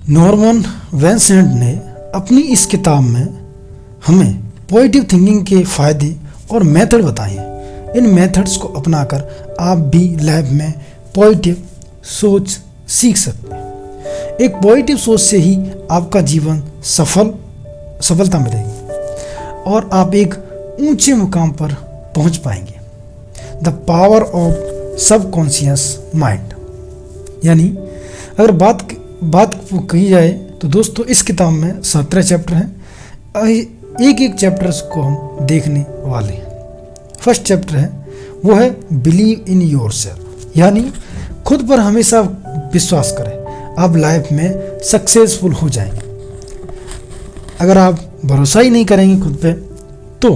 Norman Vincent ने अपनी इस किताब में हमें पॉजिटिव थिंकिंग के फ़ायदे और मेथड बताए हैं। इन मेथड्स को अपनाकर आप भी लाइफ में पॉजिटिव सोच सीख सकते हैं। एक पॉजिटिव सोच से ही आपका जीवन सफलता मिलेगी और आप एक ऊंचे मुकाम पर पहुंच पाएंगे। The power of subconscious mind, यानी अगर बात कही जाए तो दोस्तों इस किताब में 17 चैप्टर हैं। एक चैप्टर्स को हम देखने वाले हैं। फर्स्ट चैप्टर है वो है बिलीव इन योरसेल्फ, यानी खुद पर हमेशा विश्वास करें, आप लाइफ में सक्सेसफुल हो जाएंगे। अगर आप भरोसा ही नहीं करेंगे खुद पे तो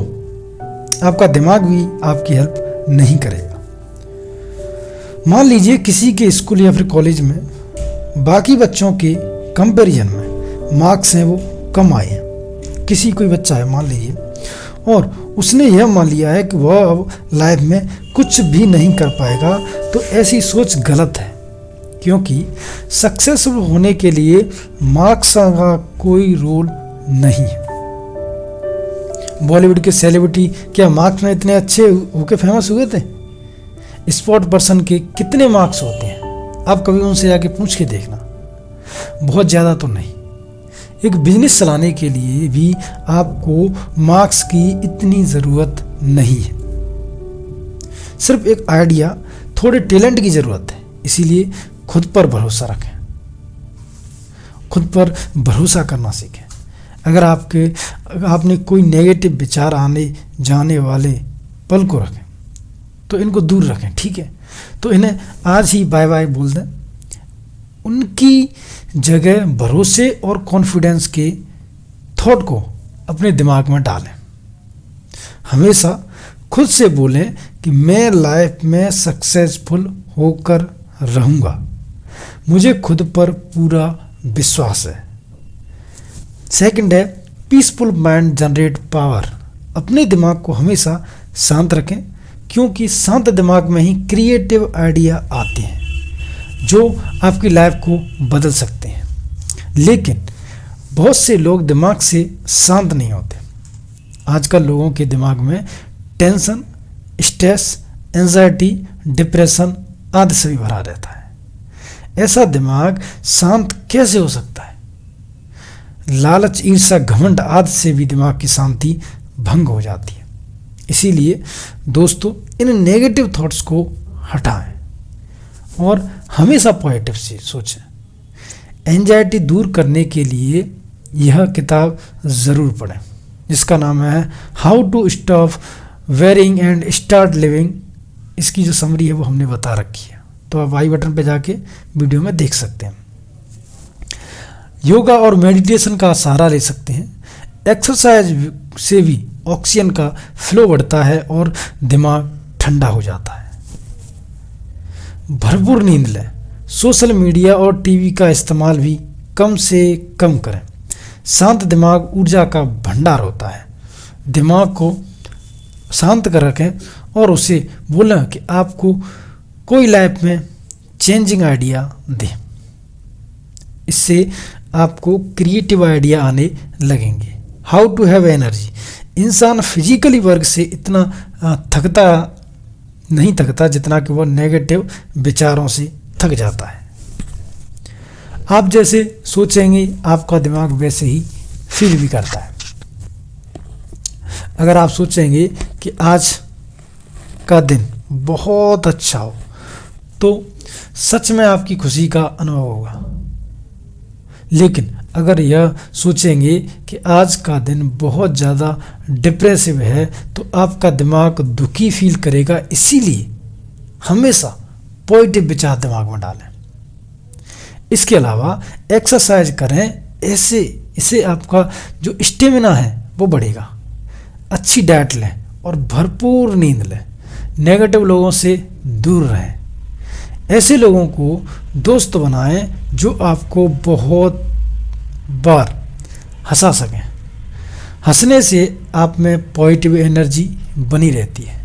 आपका दिमाग भी आपकी हेल्प नहीं करेगा। मान लीजिए किसी के स्कूल या फिर कॉलेज में बाकी बच्चों के कंपैरिजन में मार्क्स हैं वो कम आए हैं। किसी कोई बच्चा है मान लीजिए और उसने यह मान लिया है कि वह अब लाइफ में कुछ भी नहीं कर पाएगा, तो ऐसी सोच गलत है, क्योंकि सक्सेसफुल होने के लिए मार्क्स का कोई रोल नहीं है। बॉलीवुड के सेलिब्रिटी क्या मार्क्स में इतने अच्छे होके फेमस हुए थे? स्पोर्ट पर्सन के कितने मार्क्स होते हैं? आप कभी उनसे जाके पूछ के देखना, बहुत ज़्यादा तो नहीं। एक बिजनेस चलाने के लिए भी आपको मार्क्स की इतनी ज़रूरत नहीं है, सिर्फ एक आइडिया, थोड़े टैलेंट की ज़रूरत है। इसीलिए खुद पर भरोसा रखें, खुद पर भरोसा करना सीखें। अगर आपने कोई नेगेटिव विचार आने जाने वाले पल को रखें तो इनको दूर रखें, ठीक है? तो इन्हें आज ही बाय बाय बोल दें। उनकी जगह भरोसे और कॉन्फिडेंस के थॉट को अपने दिमाग में डालें। हमेशा खुद से बोलें कि मैं लाइफ में सक्सेसफुल होकर रहूँगा, मुझे खुद पर पूरा विश्वास है। सेकंड है पीसफुल माइंड जनरेट पावर। अपने दिमाग को हमेशा शांत रखें, क्योंकि शांत दिमाग में ही क्रिएटिव आइडिया आते हैं जो आपकी लाइफ को बदल सकते हैं। लेकिन बहुत से लोग दिमाग से शांत नहीं होते। आजकल लोगों के दिमाग में टेंशन, स्ट्रेस, एंजाइटी, डिप्रेशन आदि सभी भरा रहता है। ऐसा दिमाग शांत कैसे हो सकता है? लालच, ईर्ष्या, घमंड आदि से भी दिमाग की शांति भंग हो जाती है। इसीलिए दोस्तों इन नेगेटिव थॉट्स को हटाएं और हमेशा पॉजिटिव से सोचें। एंजाइटी दूर करने के लिए यह किताब ज़रूर पढ़ें, जिसका नाम है how to stop worrying and start living. इसकी जो समरी है वो हमने बता रखी है, तो आप आई बटन पे जाके वीडियो में देख सकते हैं। योगा और मेडिटेशन का सहारा ले सकते हैं। एक्सरसाइज से भी ऑक्सीजन का फ्लो बढ़ता है और दिमाग ठंडा हो जाता है। भरपूर नींद लें। सोशल मीडिया और टीवी का इस्तेमाल भी कम से कम करें। शांत दिमाग ऊर्जा का भंडार होता है। दिमाग को शांत कर रखें और उसे बोलें कि आपको कोई लाइफ में चेंजिंग आइडिया दे। इससे आपको क्रिएटिव आइडिया आने लगेंगे। How to have energy. इंसान फिजिकली वर्क से इतना नहीं थकता जितना कि वह नेगेटिव विचारों से थक जाता है। आप जैसे सोचेंगे आपका दिमाग वैसे ही फील भी करता है। अगर आप सोचेंगे कि आज का दिन बहुत अच्छा हो तो सच में आपकी खुशी का अनुभव होगा। लेकिन अगर यह सोचेंगे कि आज का दिन बहुत ज़्यादा डिप्रेसिव है तो आपका दिमाग दुखी फील करेगा। इसीलिए हमेशा पॉजिटिव विचार दिमाग में डालें। इसके अलावा एक्सरसाइज करें, इससे आपका जो स्टेमिना है वो बढ़ेगा। अच्छी डाइट लें और भरपूर नींद लें। नेगेटिव लोगों से दूर रहें। ऐसे लोगों को दोस्त बनाएं जो आपको बहुत बार हंसा सकें। हंसने से आप में पॉजिटिव एनर्जी बनी रहती है।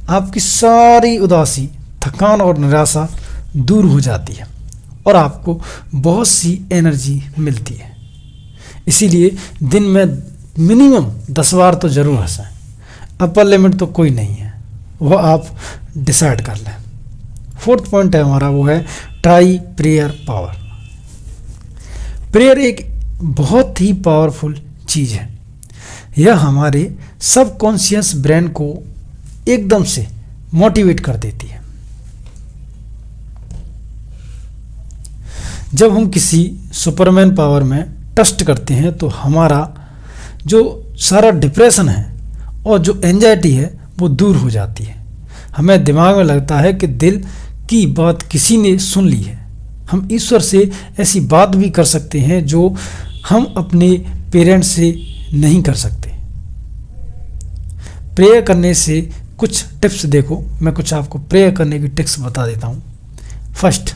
आपकी सारी उदासी, थकान और निराशा दूर हो जाती है और आपको बहुत सी एनर्जी मिलती है। इसीलिए दिन में मिनिमम 10 बार तो ज़रूर हंसें। अपर लिमिट तो कोई नहीं है, वो आप डिसाइड कर लें। 4th पॉइंट है हमारा, वो है ट्राई प्रेयर पावर। प्रेयर एक बहुत ही पावरफुल चीज़ है। यह हमारे सबकॉन्शियस ब्रेन को एकदम से मोटिवेट कर देती है। जब हम किसी सुपरमैन पावर में ट्रस्ट करते हैं तो हमारा जो सारा डिप्रेशन है और जो एंजाइटी है वो दूर हो जाती है। हमें दिमाग में लगता है कि दिल की बात किसी ने सुन ली है। हम ईश्वर से ऐसी बात भी कर सकते हैं जो हम अपने पेरेंट्स से नहीं कर सकते। प्रेयर करने से कुछ टिप्स देखो, मैं कुछ आपको प्रेयर करने की टिप्स बता देता हूँ। फर्स्ट,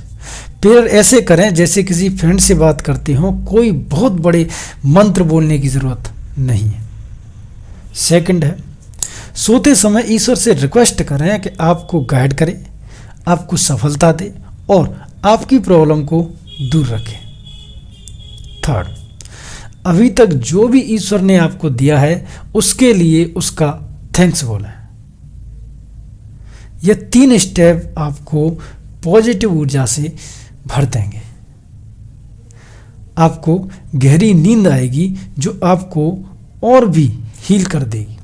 प्रेयर ऐसे करें जैसे किसी फ्रेंड से बात करते हो, कोई बहुत बड़े मंत्र बोलने की ज़रूरत नहीं है। सेकंड है, सोते समय ईश्वर से रिक्वेस्ट करें कि आपको गाइड करे, आपको सफलता दे और आपकी प्रॉब्लम को दूर रखे। थर्ड, अभी तक जो भी ईश्वर ने आपको दिया है उसके लिए उसका थैंक्स बोलें। यह 3 स्टेप आपको पॉजिटिव ऊर्जा से भर देंगे। आपको गहरी नींद आएगी जो आपको और भी हील कर देगी।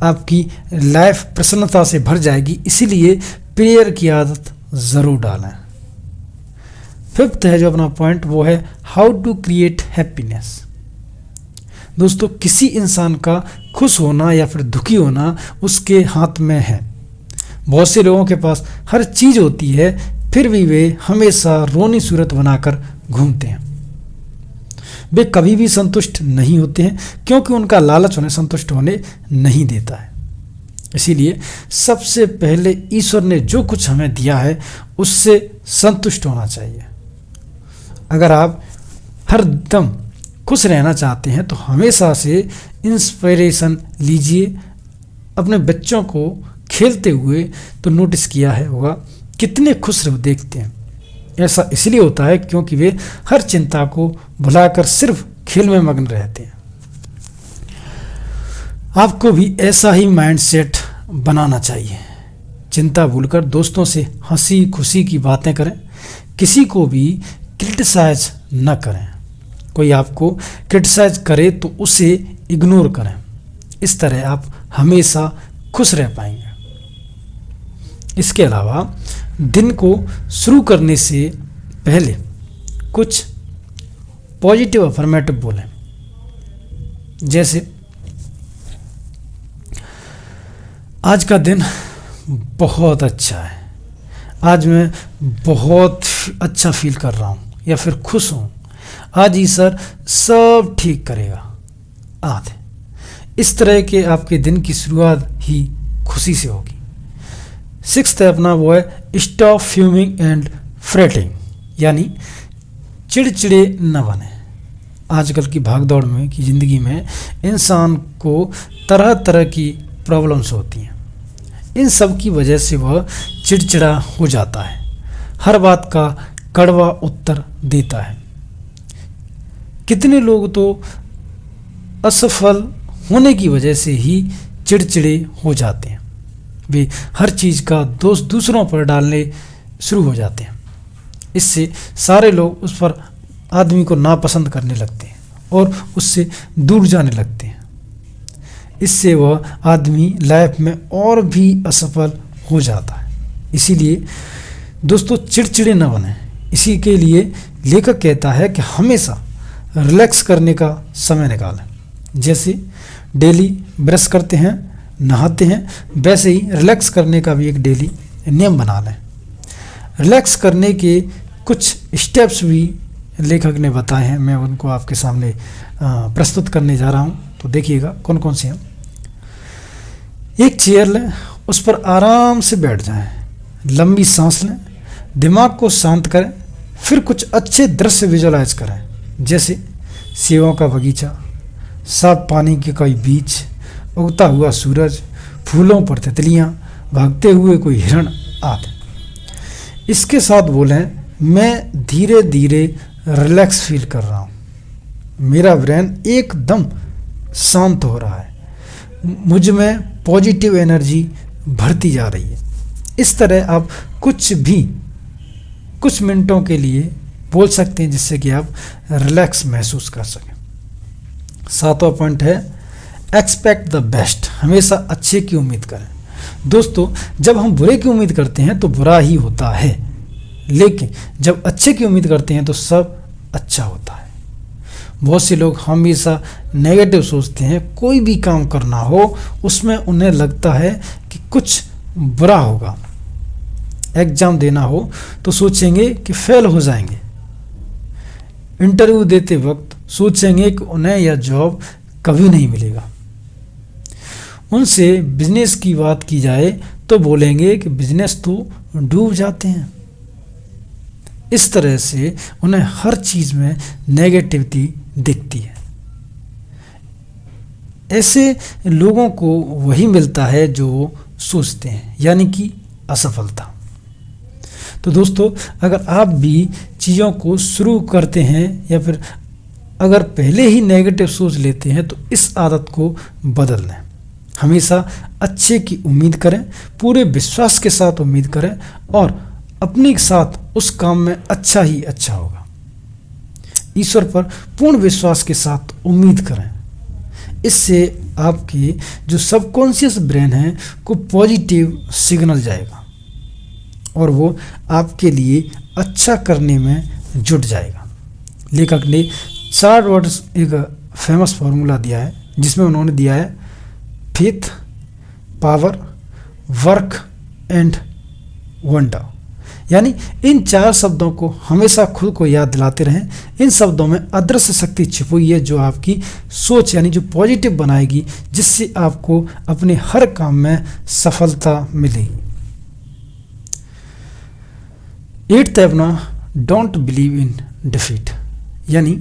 आपकी लाइफ प्रसन्नता से भर जाएगी। इसीलिए प्रेयर की आदत ज़रूर डालें। 5th है जो अपना पॉइंट, वो है हाउ टू क्रिएट हैप्पीनेस। दोस्तों, किसी इंसान का खुश होना या फिर दुखी होना उसके हाथ में है। बहुत से लोगों के पास हर चीज़ होती है, फिर भी वे हमेशा रोनी सूरत बनाकर घूमते हैं। वे कभी भी संतुष्ट नहीं होते हैं क्योंकि उनका लालच उन्हें संतुष्ट होने नहीं देता है। इसीलिए सबसे पहले ईश्वर ने जो कुछ हमें दिया है उससे संतुष्ट होना चाहिए। अगर आप हर दम खुश रहना चाहते हैं तो हमेशा से इंस्पिरेशन लीजिए। अपने बच्चों को खेलते हुए तो नोटिस किया है होगा कितने खुश देखते हैं। ऐसा इसलिए होता है क्योंकि वे हर चिंता को भुलाकर सिर्फ खेल में मग्न रहते हैं। आपको भी ऐसा ही माइंडसेट बनाना चाहिए। चिंता भूलकर दोस्तों से हंसी खुशी की बातें करें। किसी को भी क्रिटिसाइज न करें। कोई आपको क्रिटिसाइज करे तो उसे इग्नोर करें। इस तरह आप हमेशा खुश रह पाएंगे। इसके अलावा दिन को शुरू करने से पहले कुछ पॉजिटिव अफर्मेटिव बोलें, जैसे आज का दिन बहुत अच्छा है, आज मैं बहुत अच्छा फील कर रहा हूँ या फिर खुश हूँ, आज ईश्वर सब ठीक करेगा आदि। इस तरह के आपके दिन की शुरुआत ही खुशी से होगी। 6th है अपना, वो है स्टॉप फ्यूमिंग एंड फ्रेटिंग, यानी चिड़चिड़े न बने। आजकल की भागदौड़ में की ज़िंदगी में इंसान को तरह तरह की प्रॉब्लम्स होती हैं। इन सब की वजह से वह चिड़चिड़ा हो जाता है, हर बात का कड़वा उत्तर देता है। कितने लोग तो असफल होने की वजह से ही चिड़चिड़े हो जाते हैं। वे हर चीज़ का दोष दूसरों पर डालने शुरू हो जाते हैं। इससे सारे लोग उस पर आदमी को नापसंद करने लगते हैं और उससे दूर जाने लगते हैं। इससे वह आदमी लाइफ में और भी असफल हो जाता है। इसीलिए दोस्तों, चिड़चिड़े न बने। इसी के लिए लेखक कहता है कि हमेशा रिलैक्स करने का समय निकालें। जैसे डेली ब्रश करते हैं, नहाते हैं, वैसे ही रिलैक्स करने का भी एक डेली नियम बना लें। रिलैक्स करने के कुछ स्टेप्स भी लेखक ने बताए हैं, मैं उनको आपके सामने प्रस्तुत करने जा रहा हूँ। तो देखिएगा कौन कौन से हैं। एक चेयर लें, उस पर आराम से बैठ जाएं, लंबी सांस लें, दिमाग को शांत करें, फिर कुछ अच्छे दृश्य विजुअलाइज करें, जैसे सेबों का बगीचा, साफ पानी के कोई बीच, उगता हुआ सूरज, फूलों पर तितलियाँ, भागते हुए कोई हिरण आदि। इसके साथ बोलें मैं धीरे धीरे रिलैक्स फील कर रहा हूँ, मेरा ब्रेन एकदम शांत हो रहा है, मुझ में पॉजिटिव एनर्जी भरती जा रही है। इस तरह आप कुछ भी कुछ मिनटों के लिए बोल सकते हैं जिससे कि आप रिलैक्स महसूस कर सकें। 7वां पॉइंट है एक्सपेक्ट द बेस्ट, हमेशा अच्छे की उम्मीद करें। दोस्तों, जब हम बुरे की उम्मीद करते हैं तो बुरा ही होता है, लेकिन जब अच्छे की उम्मीद करते हैं तो सब अच्छा होता है। बहुत से लोग हमेशा नेगेटिव सोचते हैं, कोई भी काम करना हो उसमें उन्हें लगता है कि कुछ बुरा होगा। एग्जाम देना हो तो सोचेंगे कि फेल हो जाएंगे, इंटरव्यू देते वक्त सोचेंगे कि उन्हें यह जॉब कभी नहीं मिलेगा, उनसे बिजनेस की बात की जाए तो बोलेंगे कि बिजनेस तो डूब जाते हैं। इस तरह से उन्हें हर चीज़ में नेगेटिविटी दिखती है। ऐसे लोगों को वही मिलता है जो वो सोचते हैं, यानी कि असफलता। तो दोस्तों, अगर आप भी चीज़ों को शुरू करते हैं या फिर अगर पहले ही नेगेटिव सोच लेते हैं तो इस आदत को बदल लें। हमेशा अच्छे की उम्मीद करें, पूरे विश्वास के साथ उम्मीद करें और अपने साथ उस काम में अच्छा ही अच्छा होगा। ईश्वर पर पूर्ण विश्वास के साथ उम्मीद करें। इससे आपके जो सबकॉन्शियस ब्रेन है को पॉजिटिव सिग्नल जाएगा और वो आपके लिए अच्छा करने में जुट जाएगा। लेखक ने 4 वर्ड्स एक फेमस फार्मूला दिया है जिसमें उन्होंने दिया है faith, power, work and wonder. यानी इन 4 शब्दों को हमेशा खुद को याद दिलाते रहें। इन शब्दों में अदृश्य शक्ति छिपी हुई है जो आपकी सोच यानी जो पॉजिटिव बनाएगी, जिससे आपको अपने हर काम में सफलता मिलेगी। 8th है अपना डोंट बिलीव इन डिफीट, यानी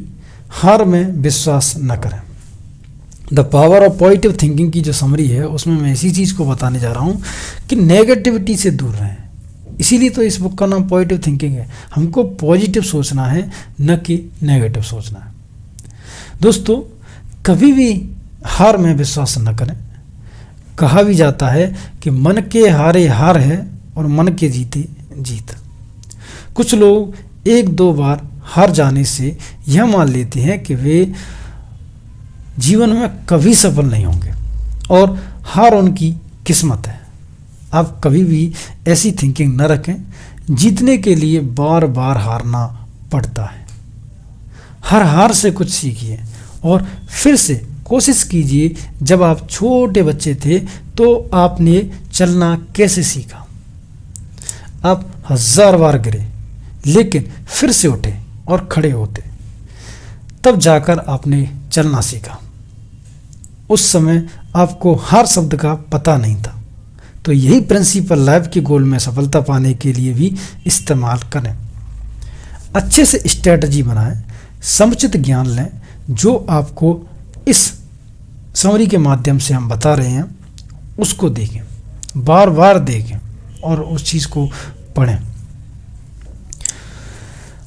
हार में विश्वास न करें। The power of positive thinking की जो समरी है उसमें मैं इसी चीज़ को बताने जा रहा हूँ कि नेगेटिविटी से दूर रहें। इसीलिए तो इस बुक का नाम पॉजिटिव थिंकिंग है। हमको पॉजिटिव सोचना है, न कि नेगेटिव सोचना है। दोस्तों, कभी भी हार में विश्वास न करें। कहा भी जाता है कि मन के हारे हार है और मन के जीते जीत। कुछ लोग 1-2 बार हार जाने से यह मान लेते हैं कि वे जीवन में कभी सफल नहीं होंगे और हार उनकी किस्मत है। आप कभी भी ऐसी थिंकिंग न रखें। जीतने के लिए बार बार हारना पड़ता है। हर हार से कुछ सीखिए और फिर से कोशिश कीजिए। जब आप छोटे बच्चे थे तो आपने चलना कैसे सीखा? आप 1000 बार गिरे लेकिन फिर से उठे और खड़े होते, तब जाकर आपने चलना सीखा। उस समय आपको हार शब्द का पता नहीं था। तो यही प्रिंसिपल लाइफ के गोल में सफलता पाने के लिए भी इस्तेमाल करें। अच्छे से स्ट्रेटजी बनाएं, समुचित ज्ञान लें। जो आपको इस समरी के माध्यम से हम बता रहे हैं उसको देखें, बार बार देखें और उस चीज़ को पढ़ें।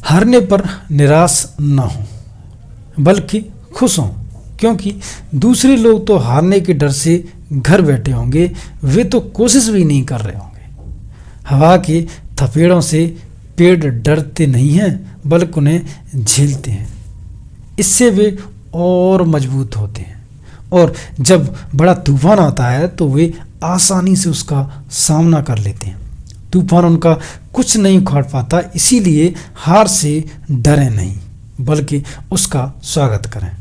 हारने पर निराश न हो बल्कि खुश हों, क्योंकि दूसरे लोग तो हारने के डर से घर बैठे होंगे, वे तो कोशिश भी नहीं कर रहे होंगे। हवा के थपेड़ों से पेड़ डरते नहीं हैं बल्कि उन्हें झेलते हैं। इससे वे और मजबूत होते हैं और जब बड़ा तूफान आता है तो वे आसानी से उसका सामना कर लेते हैं। तूफान उनका कुछ नहीं उखाड़ पाता, इसीलिए हार से डरें नहीं बल्कि उसका स्वागत करें,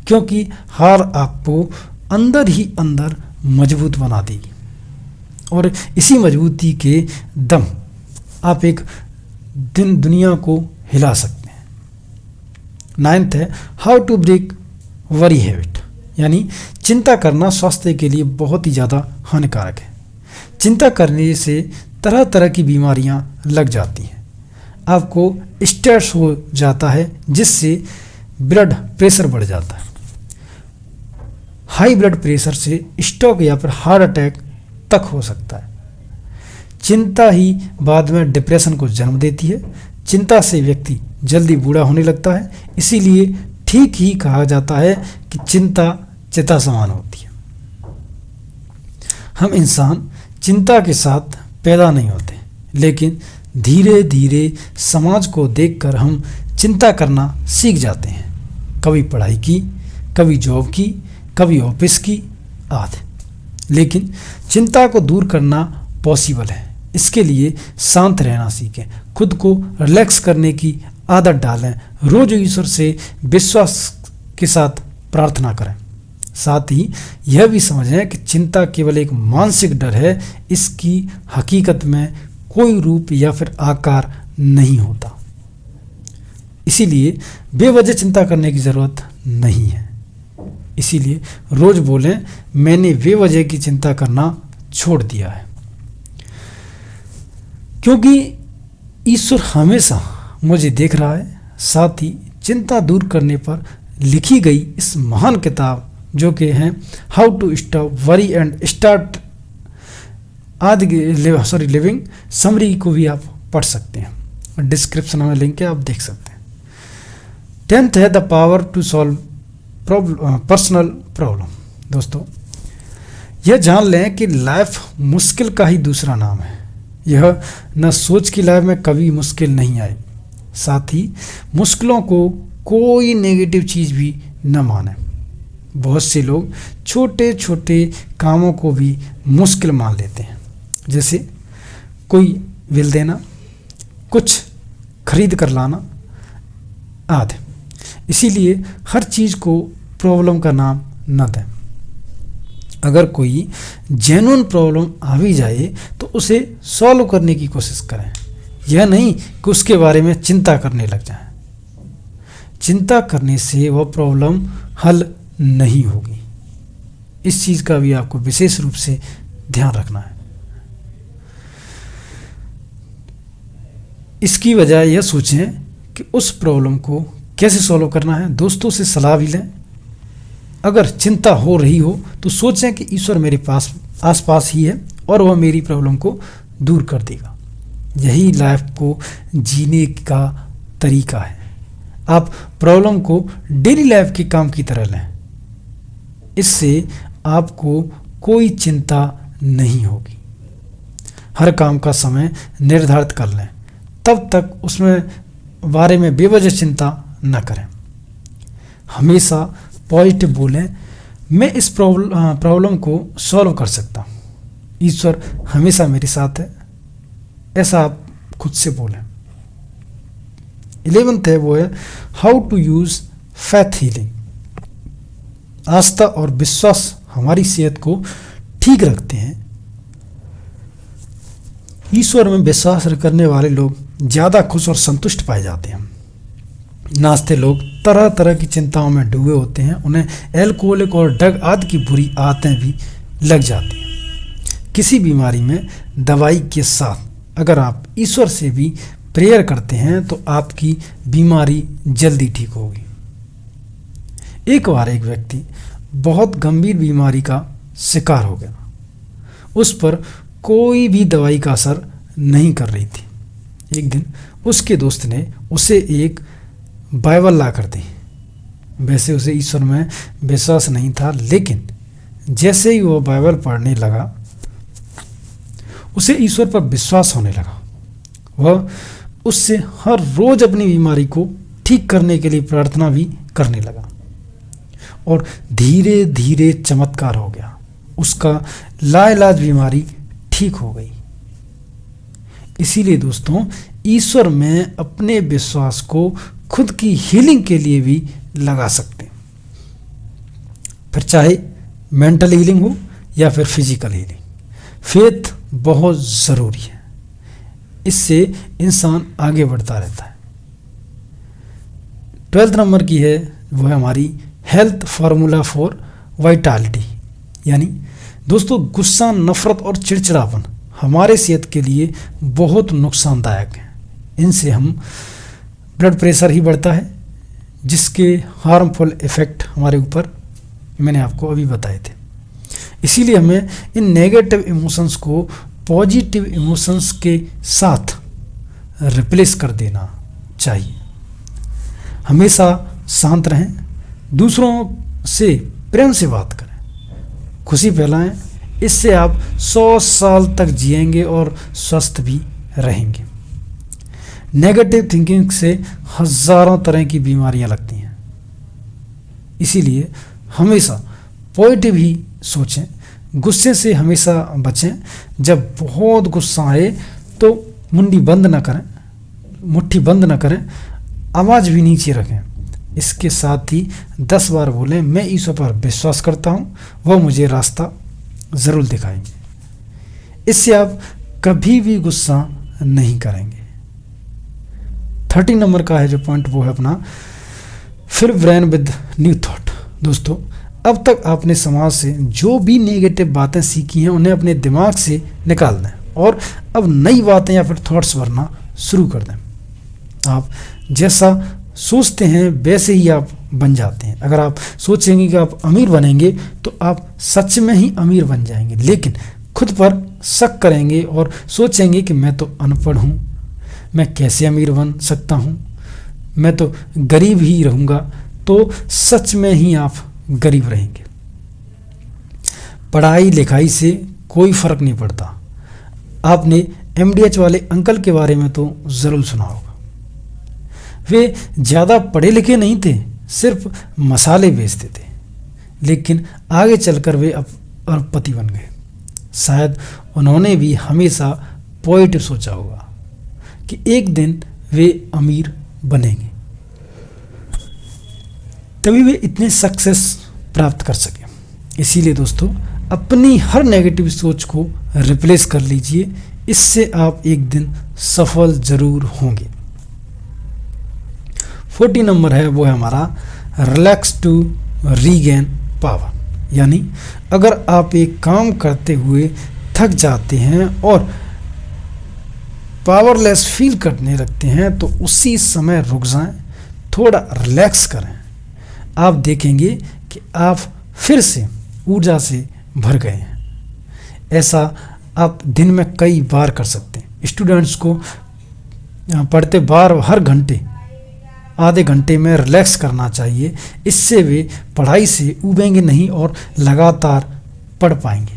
क्योंकि हार आपको अंदर ही अंदर मजबूत बना देगी और इसी मजबूती के दम आप एक दिन दुनिया को हिला सकते हैं। 9th है how to break worry habit, यानी चिंता करना स्वास्थ्य के लिए बहुत ही ज़्यादा हानिकारक है। चिंता करने से तरह तरह की बीमारियां लग जाती हैं। आपको स्ट्रेस हो जाता है जिससे ब्लड प्रेशर बढ़ जाता है। हाई ब्लड प्रेशर से स्ट्रोक या फिर हार्ट अटैक तक हो सकता है। चिंता ही बाद में डिप्रेशन को जन्म देती है। चिंता से व्यक्ति जल्दी बूढ़ा होने लगता है। इसीलिए ठीक ही कहा जाता है कि चिंता चिता समान होती है। हम इंसान चिंता के साथ पैदा नहीं होते, लेकिन धीरे धीरे समाज को देखकर हम चिंता करना सीख जाते हैं। कभी पढ़ाई की, कभी जॉब की, कभी ऑफिस की आदि। लेकिन चिंता को दूर करना पॉसिबल है। इसके लिए शांत रहना सीखें, खुद को रिलैक्स करने की आदत डालें, रोज ईश्वर से विश्वास के साथ प्रार्थना करें। साथ ही यह भी समझें कि चिंता केवल एक मानसिक डर है, इसकी हकीकत में कोई रूप या फिर आकार नहीं होता। इसीलिए बेवजह चिंता करने की ज़रूरत नहीं है। इसीलिए रोज बोलें, मैंने बेवजह की चिंता करना छोड़ दिया है, क्योंकि ईश्वर हमेशा मुझे देख रहा है। साथ ही चिंता दूर करने पर लिखी गई इस महान किताब जो कि हैं how to stop worry and start आदि लिविंग समरी को भी आप पढ़ सकते हैं। डिस्क्रिप्शन में लिंक है, आप देख सकते हैं। 10th है the power to solve personal problem. दोस्तों, यह जान लें कि लाइफ मुश्किल का ही दूसरा नाम है। यह न सोच की लाइफ में कभी मुश्किल नहीं आई। साथ ही मुश्किलों को कोई नेगेटिव चीज़ भी न माने। बहुत से लोग छोटे छोटे कामों को भी मुश्किल मान लेते हैं, जैसे कोई बिल देना, कुछ खरीद कर लाना आदि। इसीलिए हर चीज़ को प्रॉब्लम का नाम न दें। अगर कोई जेन्युइन प्रॉब्लम आ भी जाए तो उसे सॉल्व करने की कोशिश करें, यह नहीं कि उसके बारे में चिंता करने लग जाएं। चिंता करने से वह प्रॉब्लम हल नहीं होगी। इस चीज़ का भी आपको विशेष रूप से ध्यान रखना है। इसकी वजह यह सोचें कि उस प्रॉब्लम को कैसे सॉल्व करना है। दोस्तों से सलाह भी लें। अगर चिंता हो रही हो तो सोचें कि ईश्वर मेरे पास आसपास ही है और वह मेरी प्रॉब्लम को दूर कर देगा। यही लाइफ को जीने का तरीका है। आप प्रॉब्लम को डेली लाइफ के काम की तरह लें। इससे आपको कोई चिंता नहीं होगी। हर काम का समय निर्धारित कर लें, तब तक उसमें बारे में बेवजह चिंता न करें। हमेशा पॉजिटिव बोलें, मैं इस प्रॉब्लम को सॉल्व कर सकता हूँ, ईश्वर हमेशा मेरे साथ है, ऐसा आप खुद से बोलें। 11th है वो है how to use faith healing. आस्था और विश्वास हमारी सेहत को ठीक रखते हैं। ईश्वर में विश्वास करने वाले लोग ज़्यादा खुश और संतुष्ट पाए जाते हैं। नाचते लोग तरह तरह की चिंताओं में डूबे होते हैं। उन्हें एल्कोहलिक और ड्रग आदि की बुरी आदतें भी लग जाती हैं। किसी बीमारी में दवाई के साथ अगर आप ईश्वर से भी प्रेयर करते हैं तो आपकी बीमारी जल्दी ठीक होगी। एक बार एक व्यक्ति बहुत गंभीर बीमारी का शिकार हो गया। उस पर कोई भी दवाई का असर नहीं कर रही थी। एक दिन उसके दोस्त ने उसे एक बाइबल ला कर दी। वैसे उसे ईश्वर में विश्वास नहीं था, लेकिन जैसे ही वह बाइबल पढ़ने लगा उसे ईश्वर पर विश्वास होने लगा। वह उससे हर रोज अपनी बीमारी को ठीक करने के लिए प्रार्थना भी करने लगा और धीरे धीरे चमत्कार हो गया। उसका लाइलाज बीमारी ठीक हो गई। इसीलिए दोस्तों, ईश्वर में अपने विश्वास को खुद की हीलिंग के लिए भी लगा सकते हैं, फिर चाहे मेंटल हीलिंग हो या फिर फिजिकल हीलिंग। फेथ बहुत ज़रूरी है, इससे इंसान आगे बढ़ता रहता है। 12th नंबर की है वो है हमारी हेल्थ फार्मूला फॉर वाइटैलिटी। यानी दोस्तों, गुस्सा, नफरत और चिड़चिड़ापन हमारे सेहत के लिए बहुत नुकसानदायक है। इनसे हम ब्लड प्रेशर ही बढ़ता है, जिसके हार्मफुल इफ़ेक्ट हमारे ऊपर मैंने आपको अभी बताए थे। इसीलिए हमें इन नेगेटिव इमोशंस को पॉजिटिव इमोशंस के साथ रिप्लेस कर देना चाहिए। हमेशा शांत रहें, दूसरों से प्रेम से बात करें, खुशी फैलाएं। इससे आप 100 साल तक जिएंगे और स्वस्थ भी रहेंगे। नेगेटिव थिंकिंग से हजारों तरह की बीमारियां लगती हैं, इसीलिए हमेशा पॉजिटिव ही सोचें। गुस्से से हमेशा बचें। जब बहुत गुस्सा आए तो मुट्ठी बंद न करें, आवाज़ भी नीचे रखें। इसके साथ ही 10 बार बोलें, मैं ईश्वर पर विश्वास करता हूँ, वह मुझे रास्ता ज़रूर दिखाएंगे। इससे आप कभी भी गुस्सा नहीं करेंगे। 30 नंबर का है जो पॉइंट, वो है अपना fill brain with new thought. दोस्तों, अब तक आपने समाज से जो भी नेगेटिव बातें सीखी हैं उन्हें अपने दिमाग से निकाल दें और अब नई बातें या फिर थॉट्स भरना शुरू कर दें। आप जैसा सोचते हैं वैसे ही आप बन जाते हैं। अगर आप सोचेंगे कि आप अमीर बनेंगे तो आप सच में ही अमीर बन जाएंगे, लेकिन खुद पर शक करेंगे और सोचेंगे कि मैं तो अनपढ़ हूँ, मैं कैसे अमीर बन सकता हूँ, मैं तो गरीब ही रहूँगा, तो सच में ही आप गरीब रहेंगे। पढ़ाई लिखाई से कोई फर्क नहीं पड़ता। आपने MDH वाले अंकल के बारे में तो ज़रूर सुना होगा। वे ज़्यादा पढ़े लिखे नहीं थे, सिर्फ मसाले बेचते थे, लेकिन आगे चलकर वे अरबपति बन गए। शायद उन्होंने भी हमेशा पॉजिटिव सोचा होगा कि एक दिन वे अमीर बनेंगे, तभी वे इतने सक्सेस प्राप्त कर सके। इसीलिए दोस्तों, अपनी हर नेगेटिव सोच को रिप्लेस कर लीजिए, इससे आप एक दिन सफल जरूर होंगे। 40 नंबर है, वो है हमारा रिलैक्स टू रीगेन पावर। यानी अगर आप एक काम करते हुए थक जाते हैं और पावरलेस फील करने लगते हैं तो उसी समय रुक जाएं, थोड़ा रिलैक्स करें। आप देखेंगे कि आप फिर से ऊर्जा से भर गए हैं। ऐसा आप दिन में कई बार कर सकते हैं। स्टूडेंट्स को पढ़ते बार हर घंटे आधे घंटे में रिलैक्स करना चाहिए। इससे वे पढ़ाई से ऊबेंगे नहीं और लगातार पढ़ पाएंगे।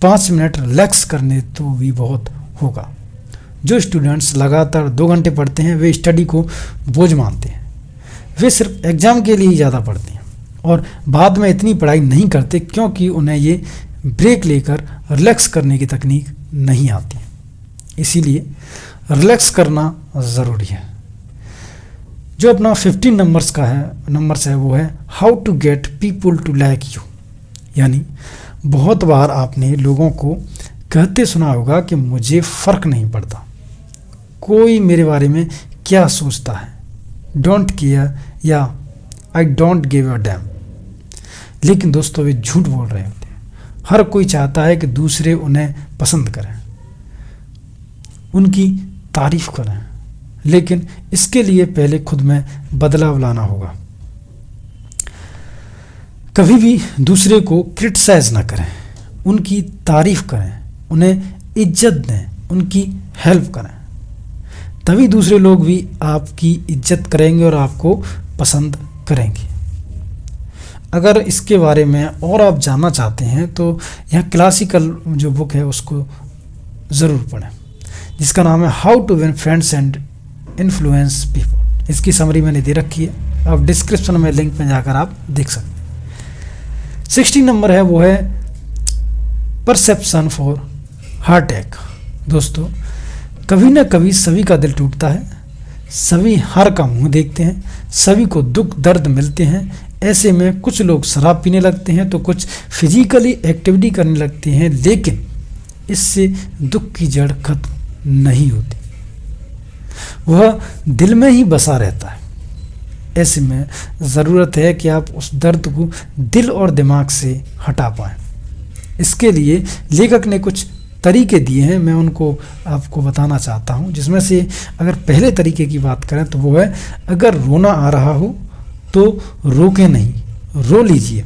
5 मिनट रिलैक्स करने तो भी बहुत होगा। जो स्टूडेंट्स लगातार 2 घंटे पढ़ते हैं वे स्टडी को बोझ मानते हैं। वे सिर्फ एग्ज़ाम के लिए ही ज़्यादा पढ़ते हैं और बाद में इतनी पढ़ाई नहीं करते, क्योंकि उन्हें ये ब्रेक लेकर रिलैक्स करने की तकनीक नहीं आती। इसीलिए रिलैक्स करना ज़रूरी है। जो अपना 15 नंबर्स है वो है how to get people to like you. यानी बहुत बार आपने लोगों को कहते सुना होगा कि मुझे फ़र्क नहीं पड़ता, कोई मेरे बारे में क्या सोचता है, डोंट केयर या I don't give a dam. लेकिन दोस्तों, वे झूठ बोल रहे होते हैं। हर कोई चाहता है कि दूसरे उन्हें पसंद करें, उनकी तारीफ करें, लेकिन इसके लिए पहले खुद में बदलाव लाना होगा। कभी भी दूसरे को क्रिटिसाइज ना करें, उनकी तारीफ करें, उन्हें इज्जत दें, उनकी हेल्प करें, तभी दूसरे लोग भी आपकी इज्जत करेंगे और आपको पसंद करेंगे। अगर इसके बारे में और आप जानना चाहते हैं तो यहाँ क्लासिकल जो बुक है उसको ज़रूर पढ़ें, जिसका नाम है how to win friends and influence people. इसकी समरी मैंने दे रखी है, आप डिस्क्रिप्शन में लिंक में जाकर आप देख सकते हैं। 60 नंबर है वो है परसेप्शन फॉर हार्ट अटैक। दोस्तों, कभी ना कभी सभी का दिल टूटता है, सभी हार का मुंह देखते हैं, सभी को दुख दर्द मिलते हैं। ऐसे में कुछ लोग शराब पीने लगते हैं तो कुछ फिजिकली एक्टिविटी करने लगते हैं, लेकिन इससे दुख की जड़ खत्म नहीं होती, वह दिल में ही बसा रहता है। ऐसे में ज़रूरत है कि आप उस दर्द को दिल और दिमाग से हटा पाएं। इसके लिए लेखक ने कुछ तरीके दिए हैं, मैं उनको आपको बताना चाहता हूं। जिसमें से अगर पहले तरीके की बात करें तो वो है, अगर रोना आ रहा हो तो रोके नहीं, रो लीजिए।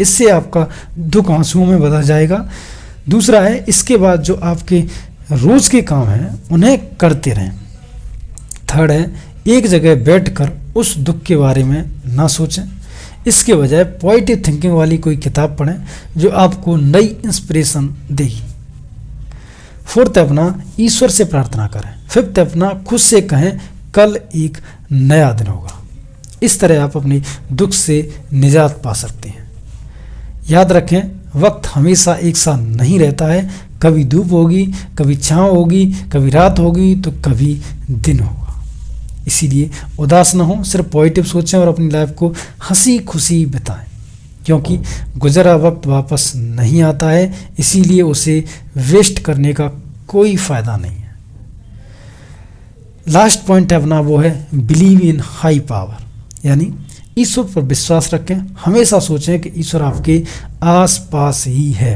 इससे आपका दुख आंसुओं में बदल जाएगा। दूसरा है, इसके बाद जो आपके रोज के काम हैं उन्हें करते रहें। थर्ड है, एक जगह बैठकर उस दुख के बारे में ना सोचें, इसके बजाय पॉजिटिव थिंकिंग वाली कोई किताब पढ़ें जो आपको नई इंस्पिरेशन देगी। फोर्थ अपना, ईश्वर से प्रार्थना करें। फिफ्थ अपना, खुद से कहें कल एक नया दिन होगा। इस तरह आप अपनी दुख से निजात पा सकते हैं। याद रखें, वक्त हमेशा एक सा नहीं रहता है। कभी धूप होगी, कभी छाँव होगी, कभी रात होगी तो कभी दिन होगा। इसीलिए उदास ना हो, सिर्फ पॉजिटिव सोचें और अपनी लाइफ को हंसी खुशी बिताएं, क्योंकि गुजरा वक्त वापस नहीं आता है, इसीलिए उसे वेस्ट करने का कोई फ़ायदा नहीं है। लास्ट पॉइंट है अपना, वो है बिलीव इन हाई पावर, यानी ईश्वर पर विश्वास रखें। हमेशा सोचें कि ईश्वर आपके आस पास ही है।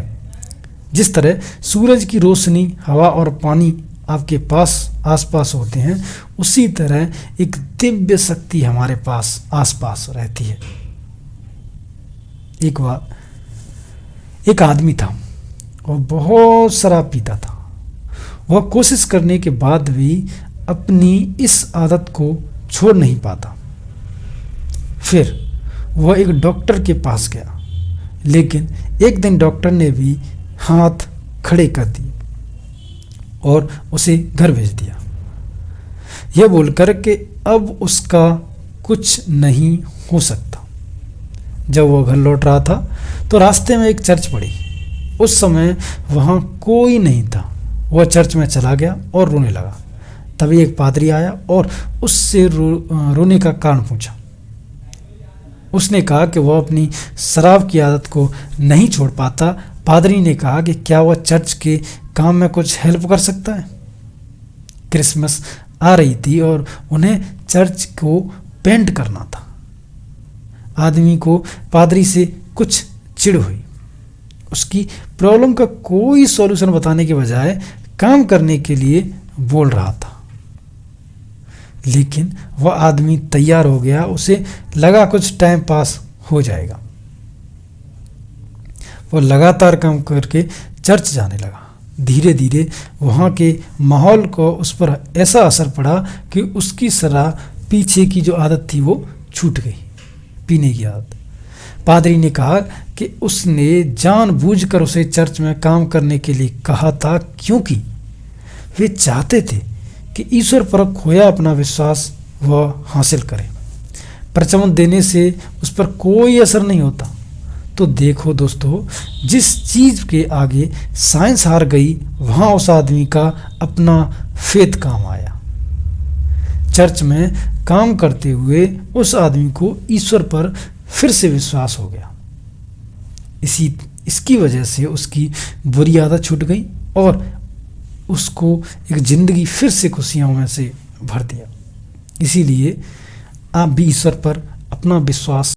जिस तरह सूरज की रोशनी, हवा और पानी आपके पास आसपास होते हैं, उसी तरह एक दिव्य शक्ति हमारे पास आसपास रहती है। एक बार एक आदमी था और बहुत शराब पीता था। वह कोशिश करने के बाद भी अपनी इस आदत को छोड़ नहीं पाता। फिर वह एक डॉक्टर के पास गया, लेकिन एक दिन डॉक्टर ने भी हाथ खड़े कर दिए और उसे घर भेज दिया, यह बोलकर कि अब उसका कुछ नहीं हो सकता। जब वह घर लौट रहा था तो रास्ते में एक चर्च पड़ी। उस समय वहाँ कोई नहीं था। वह चर्च में चला गया और रोने लगा। तभी एक पादरी आया और उससे रोने का कारण पूछा। उसने कहा कि वह अपनी शराब की आदत को नहीं छोड़ पाता। पादरी ने कहा कि क्या वह चर्च के काम में कुछ हेल्प कर सकता है। क्रिसमस आ रही थी और उन्हें चर्च को पेंट करना था। आदमी को पादरी से कुछ चिढ़ हुई। उसकी प्रॉब्लम का कोई सॉल्यूशन बताने के बजाय काम करने के लिए बोल रहा था। लेकिन वह आदमी तैयार हो गया। उसे लगा कुछ टाइम पास हो जाएगा। वह लगातार काम करके चर्च जाने लगा। धीरे धीरे वहाँ के माहौल को उस पर ऐसा असर पड़ा कि उसकी शराब पीछे की जो आदत थी वो छूट गई, पीने की आदत। पादरी ने कहा कि उसने जानबूझकर उसे चर्च में काम करने के लिए कहा था, क्योंकि वे चाहते थे कि ईश्वर पर खोया अपना विश्वास वह हासिल करे। प्रचमन देने से उस पर कोई असर नहीं होता। तो देखो दोस्तों, जिस चीज़ के आगे साइंस हार गई, वहाँ उस आदमी का अपना फेथ काम आया। चर्च में काम करते हुए उस आदमी को ईश्वर पर फिर से विश्वास हो गया। इसकी वजह से उसकी बुरी आदत छूट गई और उसको एक ज़िंदगी फिर से खुशियों में से भर दिया। इसीलिए आप भी ईश्वर पर अपना विश्वास